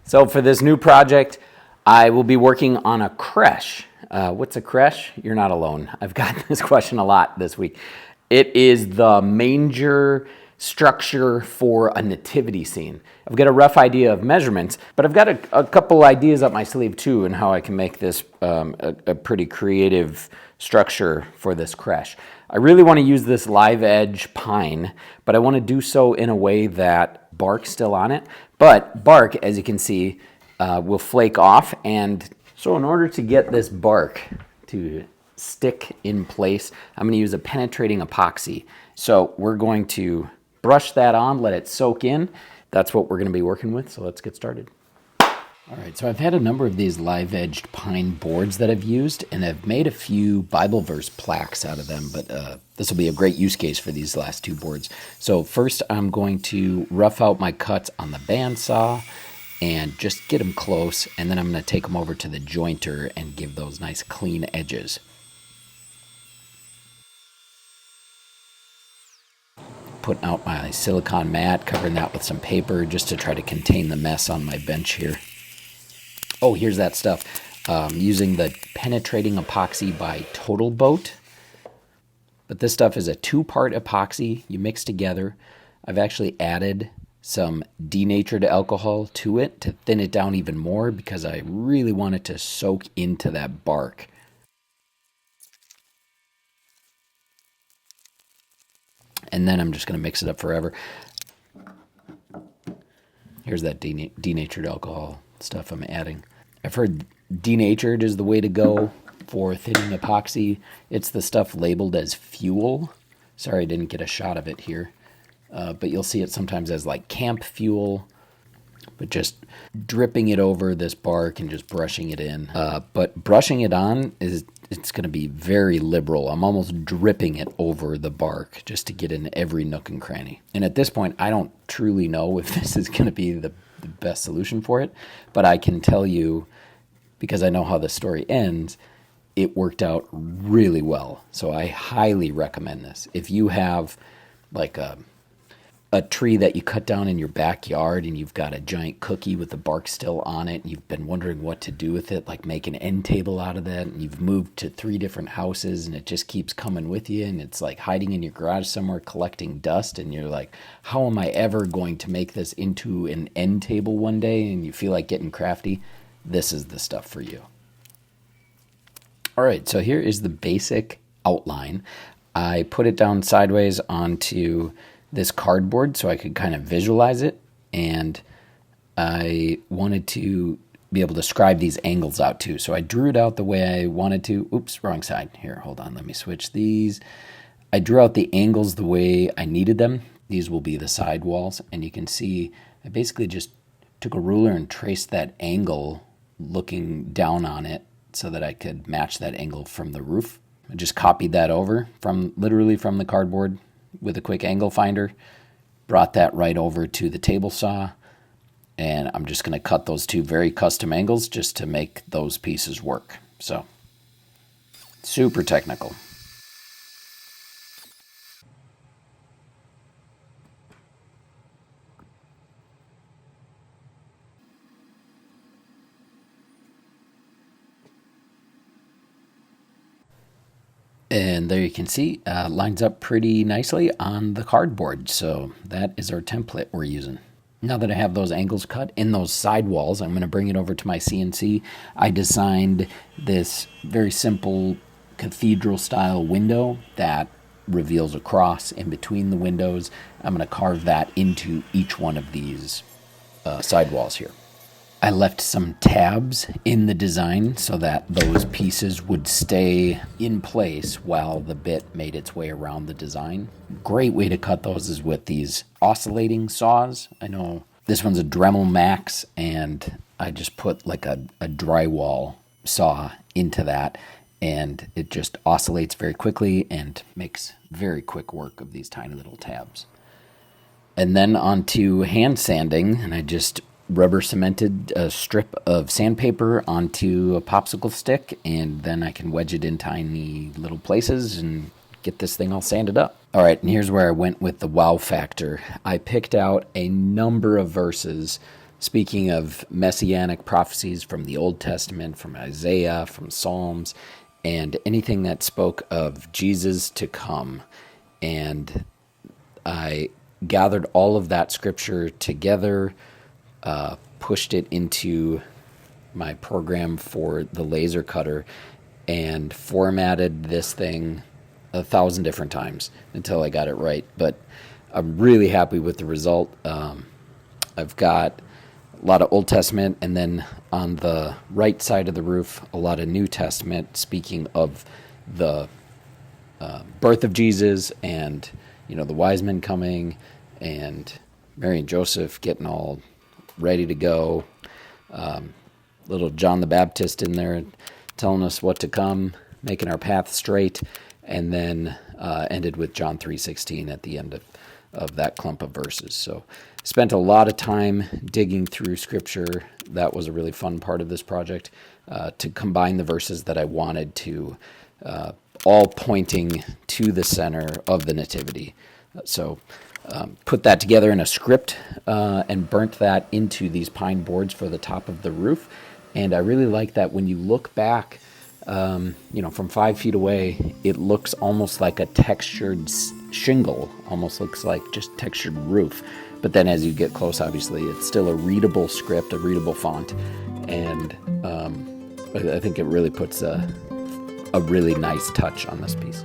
So for this new project, I will be working on a crèche. What's a crèche? You're not alone. I've gotten this question a lot this week. It is the manger structure for a nativity scene. I've got a rough idea of measurements, but I've got a couple ideas up my sleeve too, and how I can make this a pretty creative structure for this crèche. I really want to use this live edge pine, but I want to do so in a way that bark's still on it. But bark, as you can see, will flake off. And so in order to get this bark to stick in place, I'm going to use a penetrating epoxy. So we're going to brush that on, let it soak in. That's what we're going to be working with. So let's get started. All right, so I've had a number of these live-edged pine boards that I've used, and I've made a few Bible verse plaques out of them, but this will be a great use case for these last two boards. So first I'm going to rough out my cuts on the bandsaw and just get them close, and then I'm going to take them over to the jointer and give those nice clean edges. Putting out my silicone mat, covering that with some paper just to try to contain the mess on my bench here. Oh, here's that stuff. Using the penetrating epoxy by Total Boat. But this stuff is a two-part epoxy you mix together. I've actually added some denatured alcohol to it to thin it down even more because I really want it to soak into that bark. And then I'm just going to mix it up forever. Here's that denatured alcohol stuff I'm adding. I've heard denatured is the way to go for thinning epoxy. It's the stuff labeled as fuel. Sorry I didn't get a shot of it here. But you'll see it sometimes as like camp fuel. But just dripping it over this bark and just brushing it in. But brushing it on, it's going to be very liberal. I'm almost dripping it over the bark just to get in every nook and cranny. And at this point, I don't truly know if this is going to be the best solution for it. But I can tell you, because I know how the story ends, it worked out really well. So I highly recommend this. If you have like a tree that you cut down in your backyard and you've got a giant cookie with the bark still on it and you've been wondering what to do with it, like make an end table out of that, and you've moved to 3 different houses and it just keeps coming with you and it's like hiding in your garage somewhere collecting dust, and you're like, how am I ever going to make this into an end table one day, and you feel like getting crafty, this is the stuff for you. All right, so here is the basic outline. I put it down sideways onto this cardboard so I could kind of visualize it, and I wanted to be able to scribe these angles out too. So I drew it out the way I wanted to. Oops, wrong side. Here, hold on, let me switch these. I drew out the angles the way I needed them. These will be the side walls, and you can see I basically just took a ruler and traced that angle looking down on it so that I could match that angle from the roof. I just copied that over literally from the cardboard with a quick angle finder, brought that right over to the table saw, and I'm just going to cut those two very custom angles just to make those pieces work. So, super technical. And there you can see, lines up pretty nicely on the cardboard. So that is our template we're using. Now that I have those angles cut in those side walls, I'm going to bring it over to my CNC. I designed this very simple cathedral style window that reveals a cross in between the windows. I'm going to carve that into each one of these side walls here. I left some tabs in the design so that those pieces would stay in place while the bit made its way around the design. Great way to cut those is with these oscillating saws. I know this one's a Dremel Max, and I just put like a drywall saw into that, and it just oscillates very quickly and makes very quick work of these tiny little tabs. And then onto hand sanding, and I just rubber cemented a strip of sandpaper onto a popsicle stick, and then I can wedge it in tiny little places and get this thing all sanded up. All right, and here's where I went with the wow factor. I picked out a number of verses speaking of messianic prophecies from the Old Testament, from Isaiah, from Psalms, and anything that spoke of Jesus to come. And I gathered all of that scripture together, pushed it into my program for the laser cutter, and formatted this thing 1,000 different times until I got it right. But I'm really happy with the result. I've got a lot of Old Testament, and then on the right side of the roof, a lot of New Testament, speaking of the birth of Jesus, and the wise men coming, and Mary and Joseph getting all ready to go. Little John the Baptist in there telling us what to come, making our path straight, and then ended with John 3:16 at the end of that clump of verses. So spent a lot of time digging through Scripture. That was a really fun part of this project, to combine the verses that I wanted to, all pointing to the center of the Nativity. So put that together in a script and burnt that into these pine boards for the top of the roof. And I really like that when you look back, from 5 feet away, it looks almost like a textured shingle, almost looks like just textured roof. But then as you get close, obviously, it's still a readable script, a readable font. And I think it really puts a really nice touch on this piece.